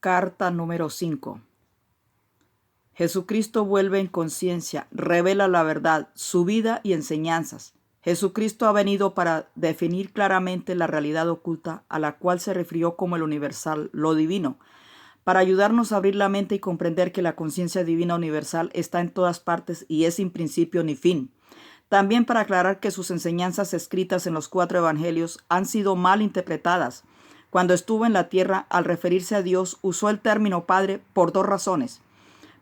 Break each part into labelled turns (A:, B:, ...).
A: Carta número 5. Jesucristo vuelve en conciencia, revela la verdad, su vida y enseñanzas. Jesucristo ha venido para definir claramente la realidad oculta a la cual se refirió como el universal, lo divino, para ayudarnos a abrir la mente y comprender que la conciencia divina universal está en todas partes y es sin principio ni fin. También para aclarar que sus enseñanzas escritas en los 4 evangelios han sido mal interpretadas. Cuando estuvo en la tierra, al referirse a Dios, usó el término Padre por 2 razones.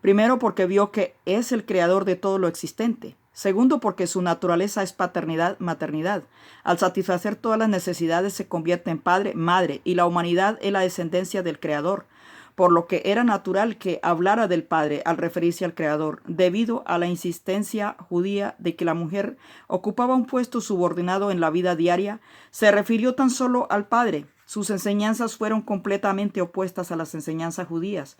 A: Primero, porque vio que es el creador de todo lo existente. Segundo, porque su naturaleza es paternidad-maternidad. Al satisfacer todas las necesidades se convierte en padre, madre, y la humanidad es la descendencia del creador, por lo que era natural que hablara del Padre al referirse al Creador, debido a la insistencia judía de que la mujer ocupaba un puesto subordinado en la vida diaria. Se refirió tan solo al Padre. Sus enseñanzas fueron completamente opuestas a las enseñanzas judías.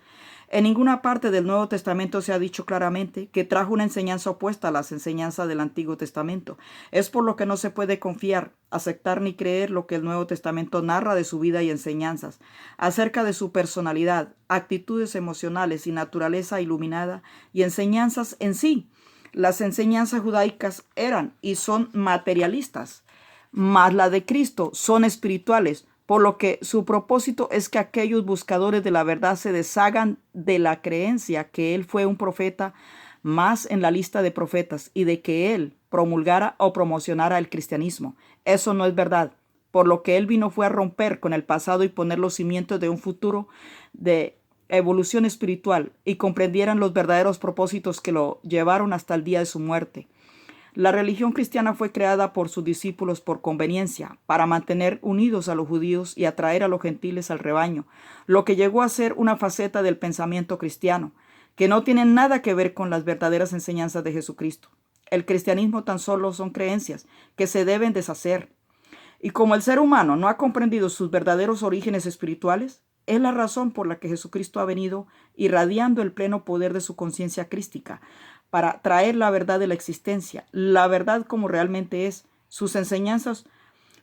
A: En ninguna parte del Nuevo Testamento se ha dicho claramente que trajo una enseñanza opuesta a las enseñanzas del Antiguo Testamento. Es por lo que no se puede confiar, aceptar ni creer lo que el Nuevo Testamento narra de su vida y enseñanzas, acerca de su personalidad, actitudes emocionales y naturaleza iluminada y enseñanzas en sí. Las enseñanzas judaicas eran y son materialistas, mas las de Cristo son espirituales, por lo que su propósito es que aquellos buscadores de la verdad se deshagan de la creencia que él fue un profeta más en la lista de profetas y de que él promulgara o promocionara el cristianismo. Eso no es verdad. Por lo que él vino fue a romper con el pasado y poner los cimientos de un futuro de evolución espiritual y comprendieran los verdaderos propósitos que lo llevaron hasta el día de su muerte. La religión cristiana fue creada por sus discípulos por conveniencia, para mantener unidos a los judíos y atraer a los gentiles al rebaño, lo que llegó a ser una faceta del pensamiento cristiano, que no tiene nada que ver con las verdaderas enseñanzas de Jesucristo. El cristianismo tan solo son creencias que se deben deshacer. Y como el ser humano no ha comprendido sus verdaderos orígenes espirituales, es la razón por la que Jesucristo ha venido irradiando el pleno poder de su conciencia crística, para traer la verdad de la existencia, la verdad como realmente es. Sus enseñanzas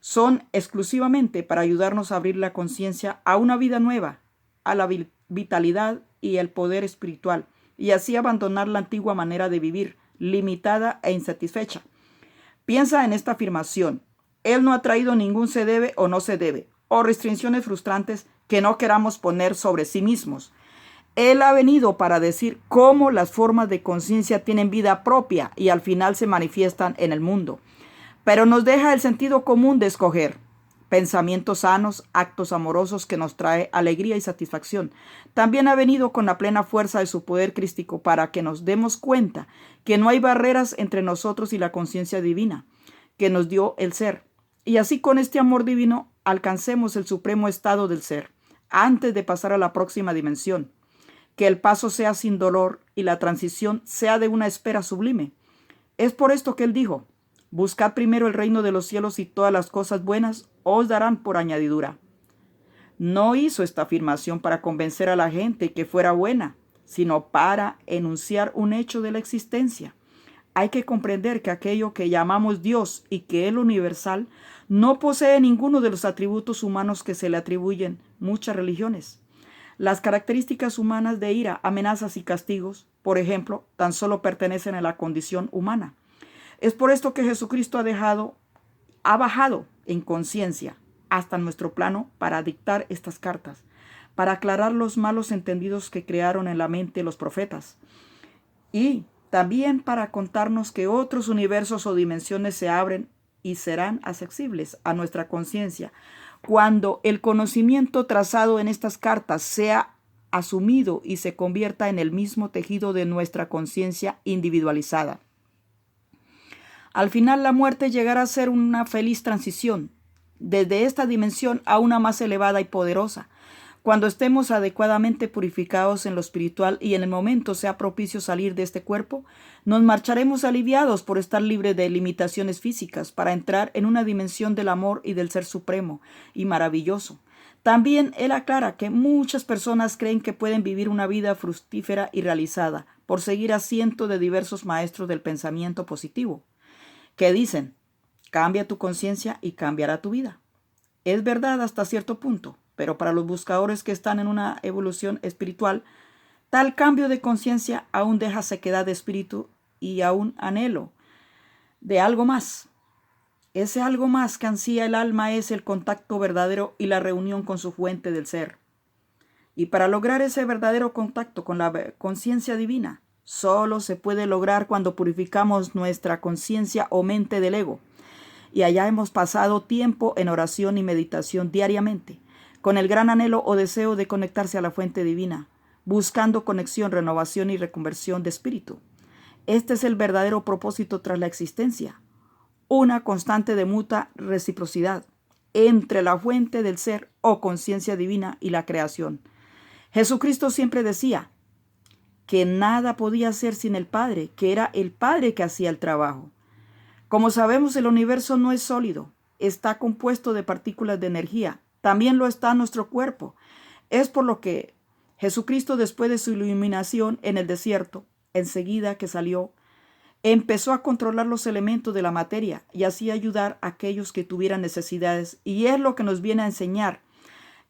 A: son exclusivamente para ayudarnos a abrir la conciencia a una vida nueva, a la vitalidad y el poder espiritual, y así abandonar la antigua manera de vivir, limitada e insatisfecha. Piensa en esta afirmación: Él no ha traído ningún se debe o no se debe, o restricciones frustrantes que no queramos poner sobre sí mismos. Él ha venido para decir cómo las formas de conciencia tienen vida propia y al final se manifiestan en el mundo. Pero nos deja el sentido común de escoger pensamientos sanos, actos amorosos que nos trae alegría y satisfacción. También ha venido con la plena fuerza de su poder crístico para que nos demos cuenta que no hay barreras entre nosotros y la conciencia divina que nos dio el ser. Y así con este amor divino alcancemos el supremo estado del ser, antes de pasar a la próxima dimensión. Que el paso sea sin dolor y la transición sea de una espera sublime. Es por esto que él dijo: buscad primero el reino de los cielos y todas las cosas buenas os darán por añadidura. No hizo esta afirmación para convencer a la gente que fuera buena, sino para enunciar un hecho de la existencia. Hay que comprender que aquello que llamamos Dios y que es lo universal no posee ninguno de los atributos humanos que se le atribuyen muchas religiones. Las características humanas de ira, amenazas y castigos, por ejemplo, tan solo pertenecen a la condición humana. Es por esto que Jesucristo ha bajado en conciencia hasta nuestro plano para dictar estas cartas, para aclarar los malos entendidos que crearon en la mente los profetas, y también para contarnos que otros universos o dimensiones se abren y serán accesibles a nuestra conciencia cuando el conocimiento trazado en estas cartas sea asumido y se convierta en el mismo tejido de nuestra conciencia individualizada. Al final, la muerte llegará a ser una feliz transición desde esta dimensión a una más elevada y poderosa. Cuando estemos adecuadamente purificados en lo espiritual y en el momento sea propicio salir de este cuerpo, nos marcharemos aliviados por estar libres de limitaciones físicas para entrar en una dimensión del amor y del ser supremo y maravilloso. También él aclara que muchas personas creen que pueden vivir una vida fructífera y realizada por seguir a cientos de diversos maestros del pensamiento positivo, que dicen: cambia tu conciencia y cambiará tu vida. Es verdad hasta cierto punto, pero para los buscadores que están en una evolución espiritual, tal cambio de conciencia aún deja sequedad de espíritu y aún anhelo de algo más. Ese algo más que ansía el alma es el contacto verdadero y la reunión con su fuente del ser. Y para lograr ese verdadero contacto con la conciencia divina, solo se puede lograr cuando purificamos nuestra conciencia o mente del ego. Y allá hemos pasado tiempo en oración y meditación diariamente, con el gran anhelo o deseo de conectarse a la fuente divina, buscando conexión, renovación y reconversión de espíritu. Este es el verdadero propósito tras la existencia, una constante de mutua reciprocidad entre la fuente del ser o conciencia divina y la creación. Jesucristo siempre decía que nada podía hacer sin el Padre, que era el Padre que hacía el trabajo. Como sabemos, el universo no es sólido, está compuesto de partículas de energía. También lo está nuestro cuerpo. Es por lo que Jesucristo, después de su iluminación en el desierto, enseguida que salió, empezó a controlar los elementos de la materia y así ayudar a aquellos que tuvieran necesidades. Y es lo que nos viene a enseñar.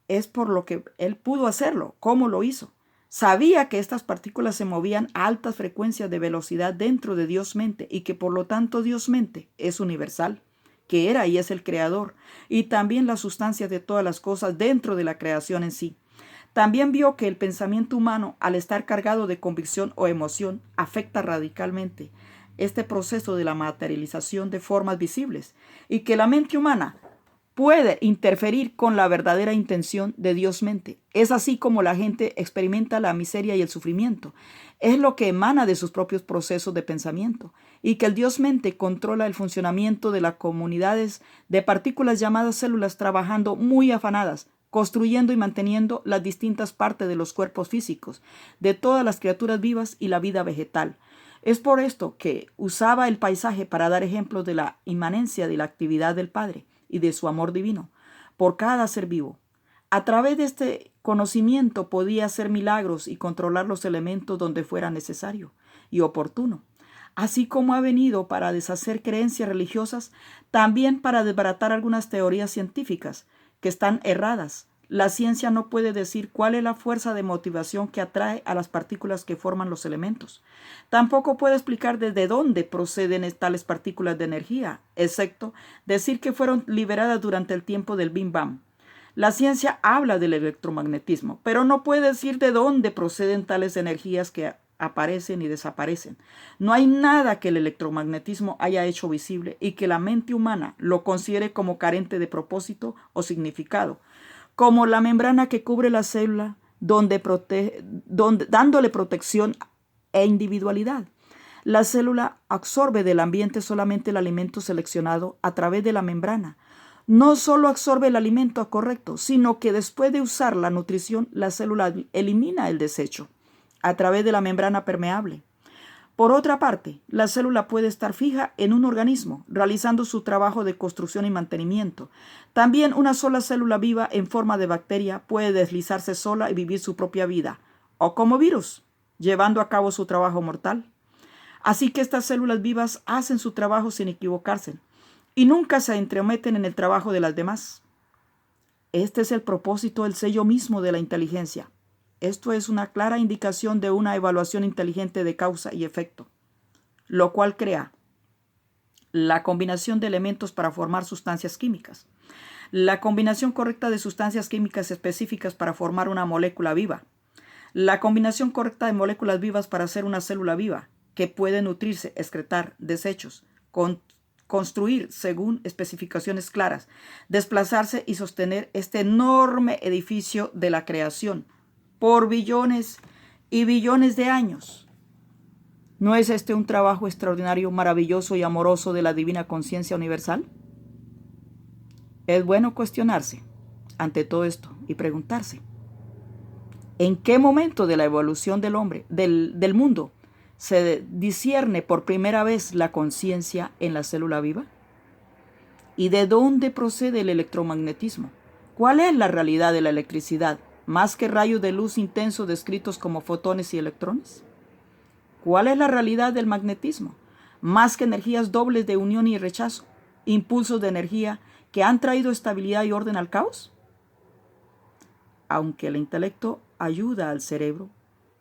A: Es por lo que él pudo hacerlo. ¿Cómo lo hizo? Sabía que estas partículas se movían a altas frecuencias de velocidad dentro de Dios mente y que por lo tanto Dios mente es universal, que era y es el creador, y también la sustancia de todas las cosas dentro de la creación en sí. También vio que el pensamiento humano, al estar cargado de convicción o emoción, afecta radicalmente este proceso de la materialización de formas visibles y que la mente humana puede interferir con la verdadera intención de Dios mente. Es así como la gente experimenta la miseria y el sufrimiento. Es lo que emana de sus propios procesos de pensamiento y que el Dios mente controla el funcionamiento de las comunidades de partículas llamadas células trabajando muy afanadas, construyendo y manteniendo las distintas partes de los cuerpos físicos, de todas las criaturas vivas y la vida vegetal. Es por esto que usaba el paisaje para dar ejemplos de la inmanencia de la actividad del Padre y de su amor divino por cada ser vivo. A través de este conocimiento podía hacer milagros y controlar los elementos donde fuera necesario y oportuno. Así como ha venido para deshacer creencias religiosas, también para desbaratar algunas teorías científicas que están erradas. La ciencia no puede decir cuál es la fuerza de motivación que atrae a las partículas que forman los elementos. Tampoco puede explicar desde dónde proceden tales partículas de energía, excepto decir que fueron liberadas durante el tiempo del Big Bang. La ciencia habla del electromagnetismo, pero no puede decir de dónde proceden tales energías que aparecen y desaparecen. No hay nada que el electromagnetismo haya hecho visible y que la mente humana lo considere como carente de propósito o significado, como la membrana que cubre la célula, dándole protección e individualidad. La célula absorbe del ambiente solamente el alimento seleccionado a través de la membrana. No solo absorbe el alimento correcto, sino que después de usar la nutrición, la célula elimina el desecho a través de la membrana permeable. Por otra parte, la célula puede estar fija en un organismo, realizando su trabajo de construcción y mantenimiento. También una sola célula viva en forma de bacteria puede deslizarse sola y vivir su propia vida, o como virus, llevando a cabo su trabajo mortal. Así que estas células vivas hacen su trabajo sin equivocarse y nunca se entremeten en el trabajo de las demás. Este es el propósito del sello mismo de la inteligencia. Esto es una clara indicación de una evaluación inteligente de causa y efecto, lo cual crea la combinación de elementos para formar sustancias químicas, la combinación correcta de sustancias químicas específicas para formar una molécula viva, la combinación correcta de moléculas vivas para hacer una célula viva que puede nutrirse, excretar desechos, construir según especificaciones claras, desplazarse y sostener este enorme edificio de la creación por billones y billones de años. ¿No es este un trabajo extraordinario, maravilloso y amoroso de la divina conciencia universal? Es bueno cuestionarse ante todo esto y preguntarse, ¿en qué momento de la evolución del hombre, del mundo, se discierne por primera vez la conciencia en la célula viva? ¿Y de dónde procede el electromagnetismo? ¿Cuál es la realidad de la electricidad, más que rayos de luz intensos descritos como fotones y electrones? ¿Cuál es la realidad del magnetismo, más que energías dobles de unión y rechazo, impulsos de energía que han traído estabilidad y orden al caos? aunque el intelecto ayuda al cerebro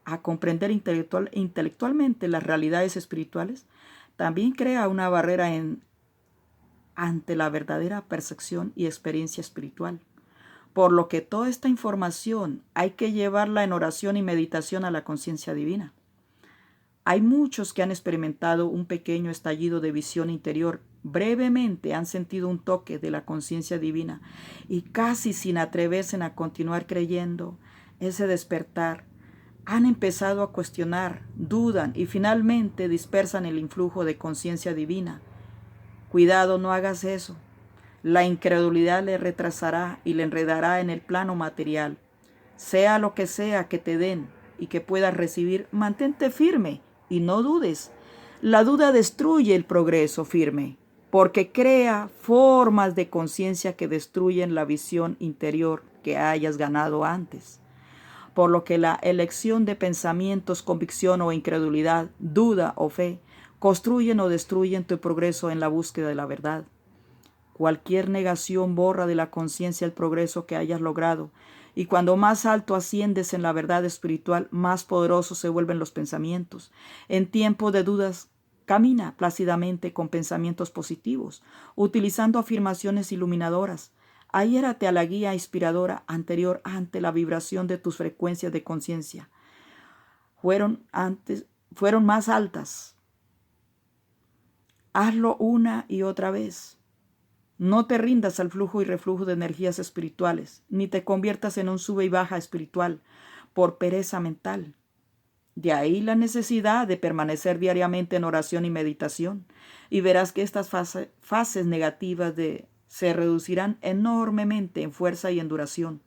A: a comprender intelectualmente las realidades espirituales, también crea una barrera ante la verdadera percepción y experiencia espiritual. Por lo que toda esta información hay que llevarla en oración y meditación a la conciencia divina. Hay muchos que han experimentado un pequeño estallido de visión interior. Brevemente han sentido un toque de la conciencia divina y casi sin atreverse a continuar creyendo ese despertar, han empezado a cuestionar, dudan y finalmente dispersan el influjo de conciencia divina. Cuidado, no hagas eso. La incredulidad le retrasará y le enredará en el plano material. Sea lo que sea que te den y que puedas recibir, mantente firme y no dudes. La duda destruye el progreso firme, porque crea formas de conciencia que destruyen la visión interior que hayas ganado antes. Por lo que la elección de pensamientos, convicción o incredulidad, duda o fe, construyen o destruyen tu progreso en la búsqueda de la verdad. Cualquier negación borra de la conciencia el progreso que hayas logrado, y cuando más alto asciendes en la verdad espiritual, más poderosos se vuelven los pensamientos. En tiempo de dudas, camina plácidamente con pensamientos positivos, utilizando afirmaciones iluminadoras. Adhiérate a la guía inspiradora anterior ante la vibración de tus frecuencias de conciencia. Fueron más altas. Hazlo una y otra vez. No te rindas al flujo y reflujo de energías espirituales, ni te conviertas en un sube y baja espiritual por pereza mental. De ahí la necesidad de permanecer diariamente en oración y meditación, y verás que estas fases negativas se reducirán enormemente en fuerza y en duración.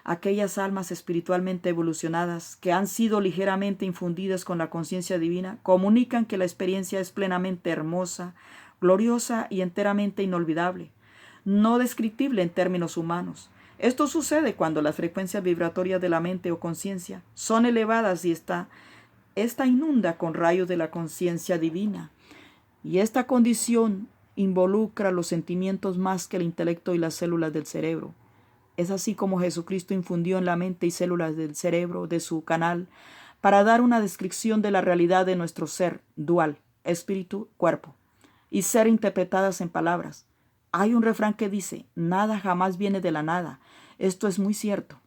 A: Aquellas almas espiritualmente evolucionadas que han sido ligeramente infundidas con la conciencia divina comunican que la experiencia es plenamente hermosa, gloriosa y enteramente inolvidable, no descriptible en términos humanos. Esto sucede cuando las frecuencias vibratorias de la mente o conciencia son elevadas y esta inunda con rayos de la conciencia divina. Y esta condición involucra los sentimientos más que el intelecto y las células del cerebro. Es así como Jesucristo infundió en la mente y células del cerebro de su canal para dar una descripción de la realidad de nuestro ser dual, espíritu, cuerpo, y ser interpretadas en palabras. Hay un refrán que dice, nada jamás viene de la nada. Esto es muy cierto.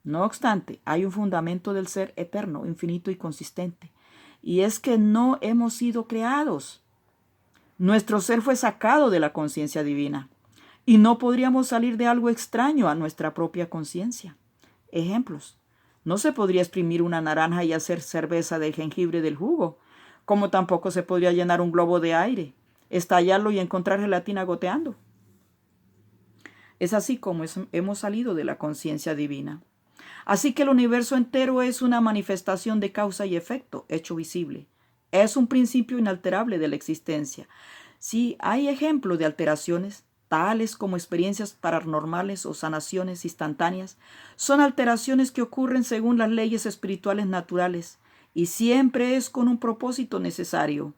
A: No obstante, hay un fundamento del ser eterno, infinito y consistente, y es que no hemos sido creados. Nuestro ser fue sacado de la conciencia divina, y no podríamos salir de algo extraño a nuestra propia conciencia. Ejemplos. No se podría exprimir una naranja y hacer cerveza del jengibre del jugo, como tampoco se podría llenar un globo de aire, estallarlo y encontrar gelatina goteando. Es así como hemos salido de la conciencia divina. Así que el universo entero es una manifestación de causa y efecto, hecho visible. Es un principio inalterable de la existencia. Si hay ejemplos de alteraciones, tales como experiencias paranormales o sanaciones instantáneas, son alteraciones que ocurren según las leyes espirituales naturales y siempre es con un propósito necesario.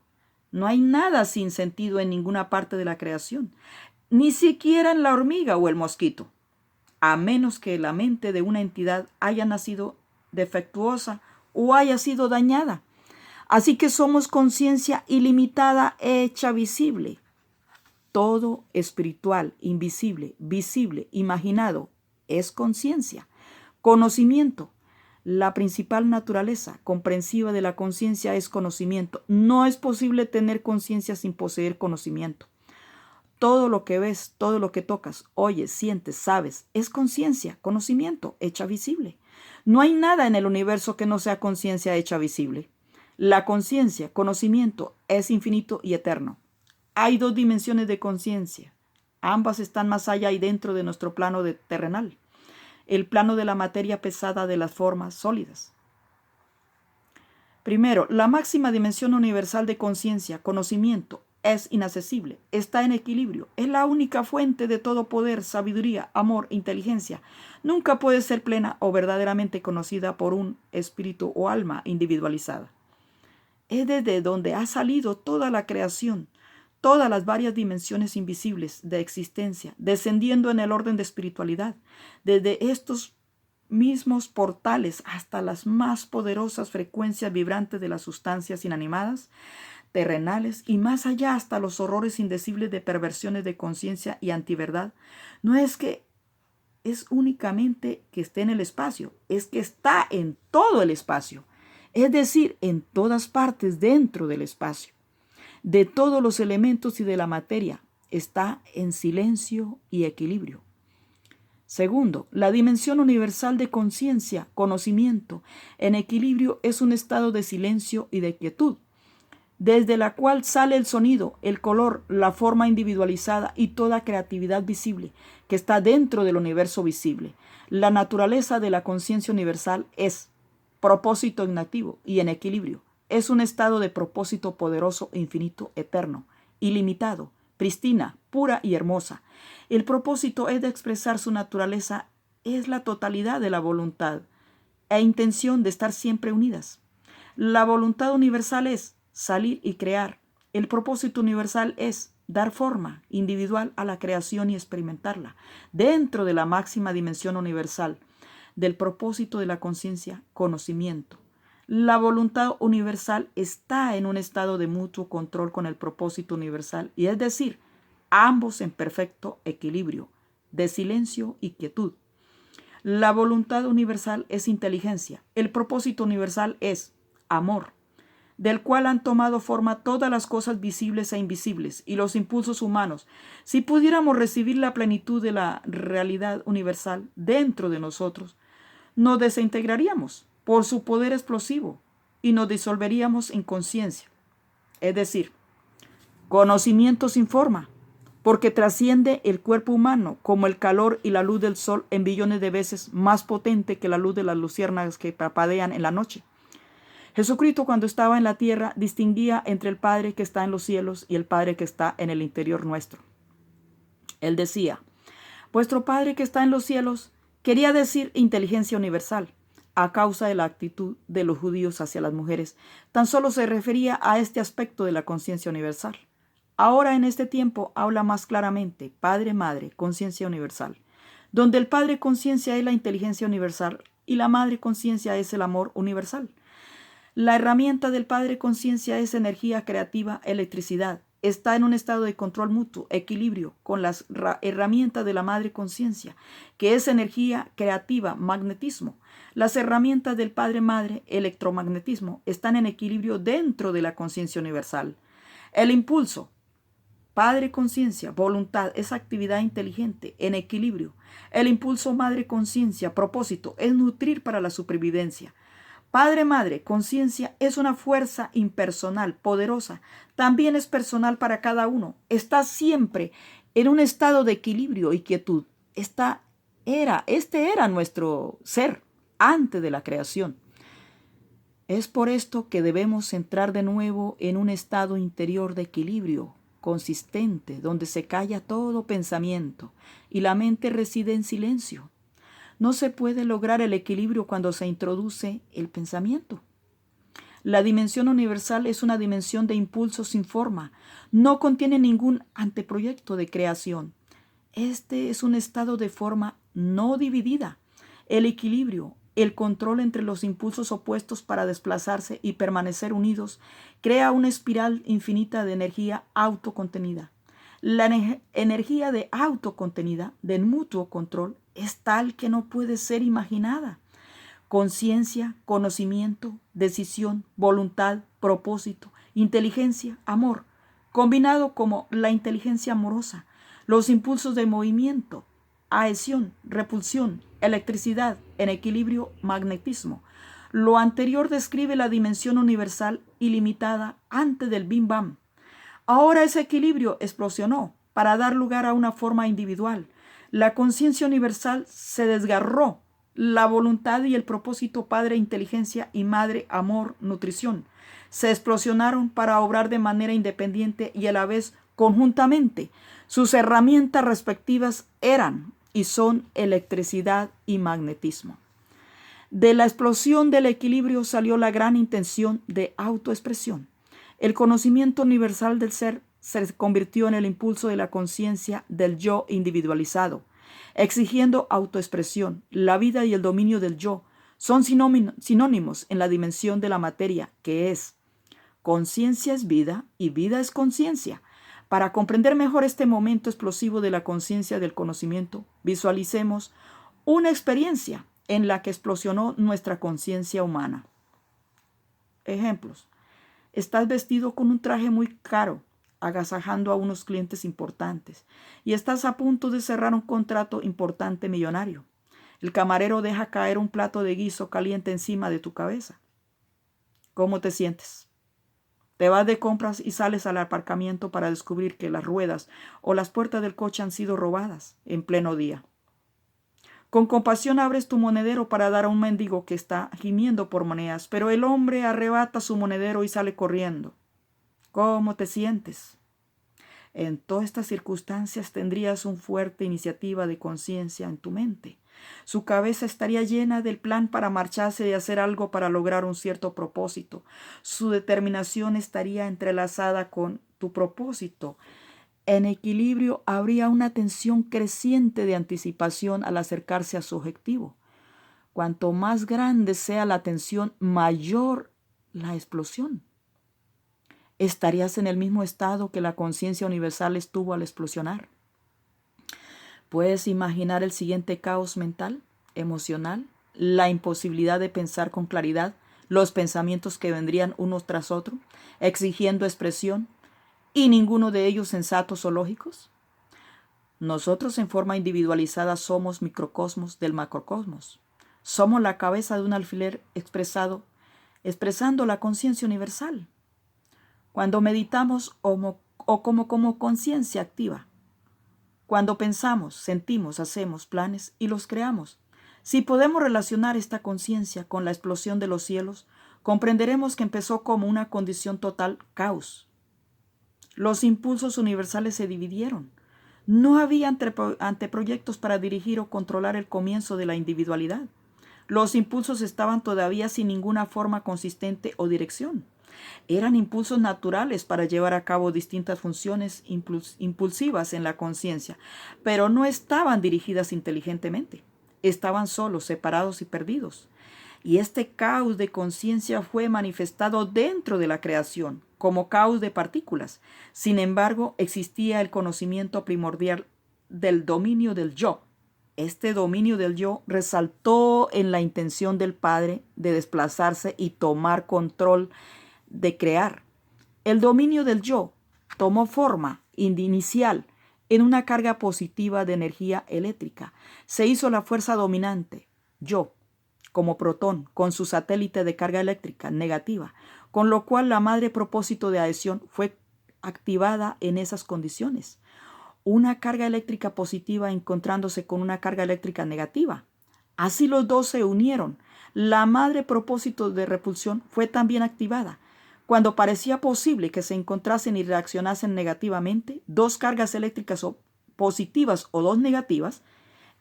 A: No hay nada sin sentido en ninguna parte de la creación, ni siquiera en la hormiga o el mosquito, a menos que la mente de una entidad haya nacido defectuosa o haya sido dañada. Así que somos conciencia ilimitada hecha visible. Todo espiritual, invisible, visible, imaginado, es conciencia, conocimiento. La principal naturaleza comprensiva de la conciencia es conocimiento. No es posible tener conciencia sin poseer conocimiento. Todo lo que ves, todo lo que tocas, oyes, sientes, sabes, es conciencia, conocimiento, hecha visible. No hay nada en el universo que no sea conciencia hecha visible. La conciencia, conocimiento, es infinito y eterno. Hay dos dimensiones de conciencia. Ambas están más allá y dentro de nuestro plano terrenal, el plano de la materia pesada de las formas sólidas. Primero, la máxima dimensión universal de conciencia, conocimiento, es inaccesible, está en equilibrio, es la única fuente de todo poder, sabiduría, amor, inteligencia. Nunca puede ser plena o verdaderamente conocida por un espíritu o alma individualizada. Es desde donde ha salido toda la creación, todas las varias dimensiones invisibles de existencia, descendiendo en el orden de espiritualidad. Desde estos mismos portales hasta las más poderosas frecuencias vibrantes de las sustancias inanimadas, terrenales y más allá hasta los horrores indecibles de perversiones de conciencia y antiverdad, no es que es únicamente que esté en el espacio, es que está en todo el espacio, es decir, en todas partes dentro del espacio, de todos los elementos y de la materia, está en silencio y equilibrio. Segundo, la dimensión universal de conciencia, conocimiento, en equilibrio es un estado de silencio y de quietud, desde la cual sale el sonido, el color, la forma individualizada y toda creatividad visible que está dentro del universo visible. La naturaleza de la conciencia universal es propósito inactivo y en equilibrio. Es un estado de propósito poderoso, infinito, eterno, ilimitado, pristina, pura y hermosa. El propósito es de expresar su naturaleza, es la totalidad de la voluntad e intención de estar siempre unidas. La voluntad universal es salir y crear. El propósito universal es dar forma individual a la creación y experimentarla dentro de la máxima dimensión universal del propósito de la conciencia, conocimiento. La voluntad universal está en un estado de mutuo control con el propósito universal, y es decir, ambos en perfecto equilibrio, de silencio y quietud. La voluntad universal es inteligencia. El propósito universal es amor, del cual han tomado forma todas las cosas visibles e invisibles y los impulsos humanos. Si pudiéramos recibir la plenitud de la realidad universal dentro de nosotros, nos desintegraríamos por su poder explosivo y nos disolveríamos en conciencia. Es decir, conocimiento sin forma, porque trasciende el cuerpo humano como el calor y la luz del sol en billones de veces más potente que la luz de las luciérnagas que parpadean en la noche. Jesucristo, cuando estaba en la tierra, distinguía entre el Padre que está en los cielos y el Padre que está en el interior nuestro. Él decía, vuestro Padre que está en los cielos, quería decir inteligencia universal. A causa de la actitud de los judíos hacia las mujeres, tan solo se refería a este aspecto de la conciencia universal. Ahora en este tiempo habla más claramente, Padre, Madre, conciencia universal, donde el Padre conciencia es la inteligencia universal y la Madre conciencia es el amor universal. La herramienta del Padre conciencia es energía creativa, electricidad. Está en un estado de control mutuo, equilibrio, con las herramientas de la Madre conciencia, que es energía creativa, magnetismo. Las herramientas del Padre Madre, electromagnetismo, están en equilibrio dentro de la conciencia universal. El impulso, Padre conciencia, voluntad, es actividad inteligente, en equilibrio. El impulso Madre conciencia, propósito, es nutrir para la supervivencia. Padre, Madre, conciencia es una fuerza impersonal, poderosa. También es personal para cada uno. Está siempre en un estado de equilibrio y quietud. Este era nuestro ser antes de la creación. Es por esto que debemos entrar de nuevo en un estado interior de equilibrio consistente, donde se calla todo pensamiento y la mente reside en silencio. No se puede lograr el equilibrio cuando se introduce el pensamiento. La dimensión universal es una dimensión de impulso sin forma. No contiene ningún anteproyecto de creación. Este es un estado de forma no dividida. El equilibrio, el control entre los impulsos opuestos para desplazarse y permanecer unidos, crea una espiral infinita de energía autocontenida. La energía de autocontenida, del mutuo control, es tal que no puede ser imaginada. Conciencia, conocimiento, decisión, voluntad, propósito, inteligencia, amor, combinado como la inteligencia amorosa, los impulsos de movimiento, adhesión, repulsión, electricidad, en equilibrio, magnetismo. Lo anterior describe la dimensión universal ilimitada antes del Big Bang. Ahora ese equilibrio explosionó para dar lugar a una forma individual. La conciencia universal se desgarró. La voluntad y el propósito Padre, inteligencia y Madre, amor, nutrición, se explosionaron para obrar de manera independiente y a la vez conjuntamente. Sus herramientas respectivas eran y son electricidad y magnetismo. De la explosión del equilibrio salió la gran intención de autoexpresión. El conocimiento universal del ser se convirtió en el impulso de la conciencia del yo individualizado. exigiendo autoexpresión. La vida y el dominio del yo son sinónimos en la dimensión de la materia, que es conciencia es vida y vida es conciencia. Para comprender mejor este momento explosivo de la conciencia del conocimiento, visualicemos una experiencia en la que explosionó nuestra conciencia humana. Ejemplos. Estás vestido con un traje muy caro, agasajando a unos clientes importantes, y estás a punto de cerrar un contrato importante millonario. El camarero deja caer un plato de guiso caliente encima de tu cabeza. ¿Cómo te sientes? Te vas de compras y sales al aparcamiento para descubrir que las ruedas o las puertas del coche han sido robadas en pleno día. Con compasión abres tu monedero para dar a un mendigo que está gimiendo por monedas, pero el hombre arrebata su monedero y sale corriendo. ¿Cómo te sientes? En todas estas circunstancias tendrías una fuerte iniciativa de conciencia en tu mente. Su cabeza estaría llena del plan para marcharse y hacer algo para lograr un cierto propósito. Su determinación estaría entrelazada con tu propósito. En equilibrio habría una tensión creciente de anticipación al acercarse a su objetivo. Cuanto más grande sea la tensión, mayor la explosión. Estarías en el mismo estado que la conciencia universal estuvo al explosionar. ¿Puedes imaginar el siguiente caos mental, emocional, la imposibilidad de pensar con claridad, los pensamientos que vendrían unos tras otros, exigiendo expresión, y ninguno de ellos sensatos o lógicos? Nosotros en forma individualizada somos microcosmos del macrocosmos. Somos la cabeza de un alfiler expresando la conciencia universal. Cuando meditamos como conciencia activa, cuando pensamos, sentimos, hacemos planes y los creamos. Si podemos relacionar esta conciencia con la explosión de los cielos, comprenderemos que empezó como una condición total caos. Los impulsos universales se dividieron. No había anteproyectos para dirigir o controlar el comienzo de la individualidad. Los impulsos estaban todavía sin ninguna forma consistente o dirección. Eran impulsos naturales para llevar a cabo distintas funciones impulsivas en la conciencia, pero no estaban dirigidas inteligentemente. Estaban solos, separados y perdidos. Y este caos de conciencia fue manifestado dentro de la creación, como caos de partículas. Sin embargo, existía el conocimiento primordial del dominio del yo. Este dominio del yo resaltó en la intención del Padre de desplazarse y tomar control de crear. El dominio del yo tomó forma inicial en una carga positiva de energía eléctrica. Se hizo la fuerza dominante, yo, como protón, con su satélite de carga eléctrica negativa, con lo cual la madre propósito de adhesión fue activada en esas condiciones. Una carga eléctrica positiva encontrándose con una carga eléctrica negativa. Así los dos se unieron. La madre propósito de repulsión fue también activada. Cuando parecía posible que se encontrasen y reaccionasen negativamente, dos cargas eléctricas positivas o dos negativas,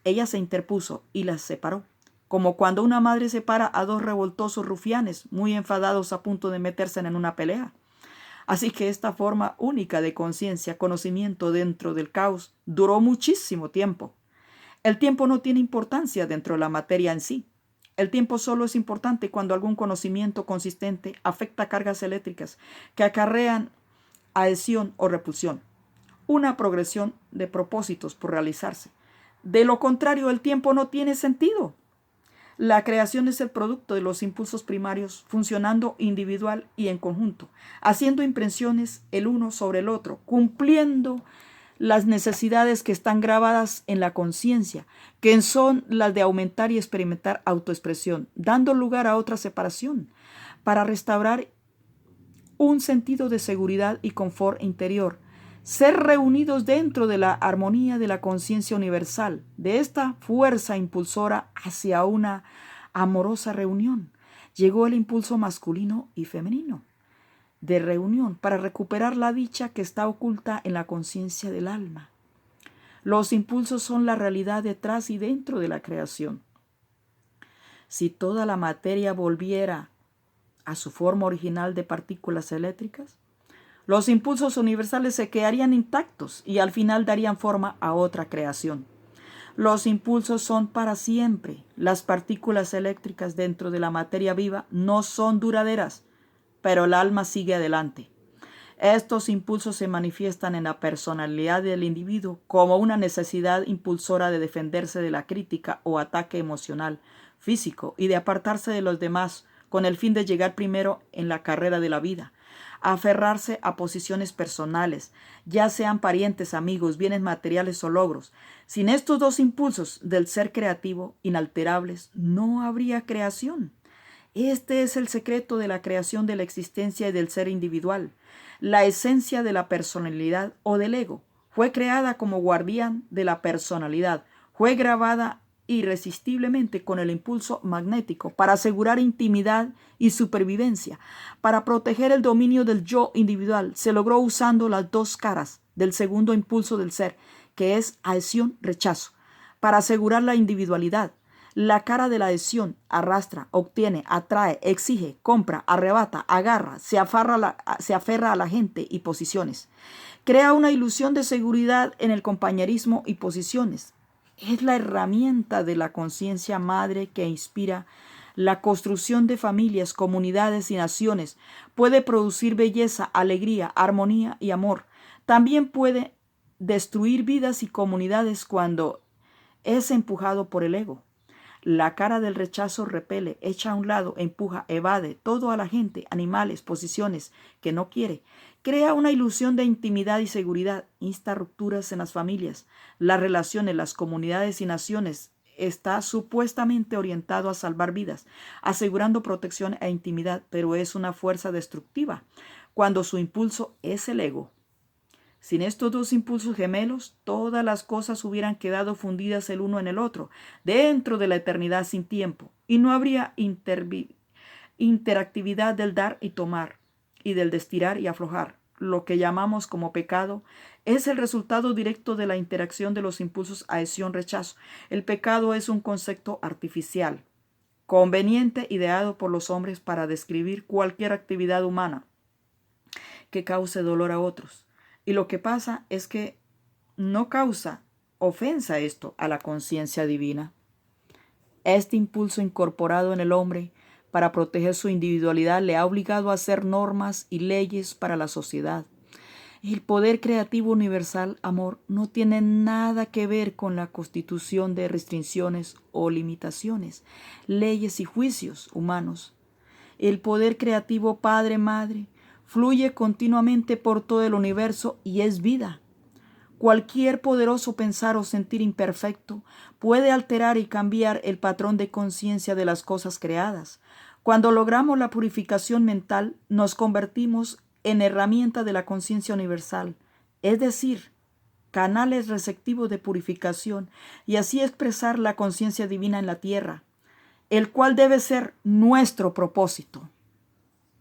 A: ella se interpuso y las separó, como cuando una madre separa a dos revoltosos rufianes muy enfadados a punto de meterse en una pelea. Así que esta forma única de conciencia, conocimiento dentro del caos, duró muchísimo tiempo. El tiempo no tiene importancia dentro de la materia en sí. El tiempo solo es importante cuando algún conocimiento consistente afecta cargas eléctricas que acarrean adhesión o repulsión, una progresión de propósitos por realizarse. De lo contrario, el tiempo no tiene sentido. La creación es el producto de los impulsos primarios funcionando individual y en conjunto, haciendo impresiones el uno sobre el otro, cumpliendo las necesidades que están grabadas en la conciencia, que son las de aumentar y experimentar autoexpresión, dando lugar a otra separación, para restaurar un sentido de seguridad y confort interior, ser reunidos dentro de la armonía de la conciencia universal, de esta fuerza impulsora hacia una amorosa reunión. Llegó el impulso masculino y femenino de reunión para recuperar la dicha que está oculta en la conciencia del alma. Los impulsos son la realidad detrás y dentro de la creación. Si toda la materia volviera a su forma original de partículas eléctricas, los impulsos universales se quedarían intactos y al final darían forma a otra creación. Los impulsos son para siempre. Las partículas eléctricas dentro de la materia viva no son duraderas, pero el alma sigue adelante. Estos impulsos se manifiestan en la personalidad del individuo como una necesidad impulsora de defenderse de la crítica o ataque emocional, físico y de apartarse de los demás con el fin de llegar primero en la carrera de la vida, aferrarse a posiciones personales, ya sean parientes, amigos, bienes materiales o logros. Sin estos dos impulsos del ser creativo inalterables, no habría creación. Este es el secreto de la creación de la existencia y del ser individual. La esencia de la personalidad o del ego fue creada como guardián de la personalidad, fue grabada irresistiblemente con el impulso magnético para asegurar intimidad y supervivencia. Para proteger el dominio del yo individual se logró usando las dos caras del segundo impulso del ser, que es adhesión-rechazo, para asegurar la individualidad. La cara de la adhesión arrastra, obtiene, atrae, exige, compra, arrebata, agarra, se aferra a la gente y posiciones. Crea una ilusión de seguridad en el compañerismo y posiciones. Es la herramienta de la conciencia madre que inspira la construcción de familias, comunidades y naciones. Puede producir belleza, alegría, armonía y amor. También puede destruir vidas y comunidades cuando es empujado por el ego. La cara del rechazo repele, echa a un lado, empuja, evade todo a la gente, animales, posiciones que no quiere. Crea una ilusión de intimidad y seguridad, insta rupturas en las familias, las relaciones, las comunidades y naciones. Está supuestamente orientado a salvar vidas, asegurando protección e intimidad, pero es una fuerza destructiva cuando su impulso es el ego. Sin estos dos impulsos gemelos, todas las cosas hubieran quedado fundidas el uno en el otro, dentro de la eternidad sin tiempo, y no habría interactividad del dar y tomar, y del estirar y aflojar. Lo que llamamos como pecado es el resultado directo de la interacción de los impulsos adhesión-rechazo. El pecado es un concepto artificial, conveniente, ideado por los hombres para describir cualquier actividad humana que cause dolor a otros. Y lo que pasa es que no causa ofensa esto a la conciencia divina. Este impulso incorporado en el hombre para proteger su individualidad le ha obligado a hacer normas y leyes para la sociedad. El poder creativo universal, amor, no tiene nada que ver con la constitución de restricciones o limitaciones, leyes y juicios humanos. El poder creativo padre-madre fluye continuamente por todo el universo y es vida. Cualquier poderoso pensar o sentir imperfecto puede alterar y cambiar el patrón de conciencia de las cosas creadas. Cuando logramos la purificación mental, nos convertimos en herramienta de la conciencia universal, es decir, canales receptivos de purificación, y así expresar la conciencia divina en la tierra, el cual debe ser nuestro propósito.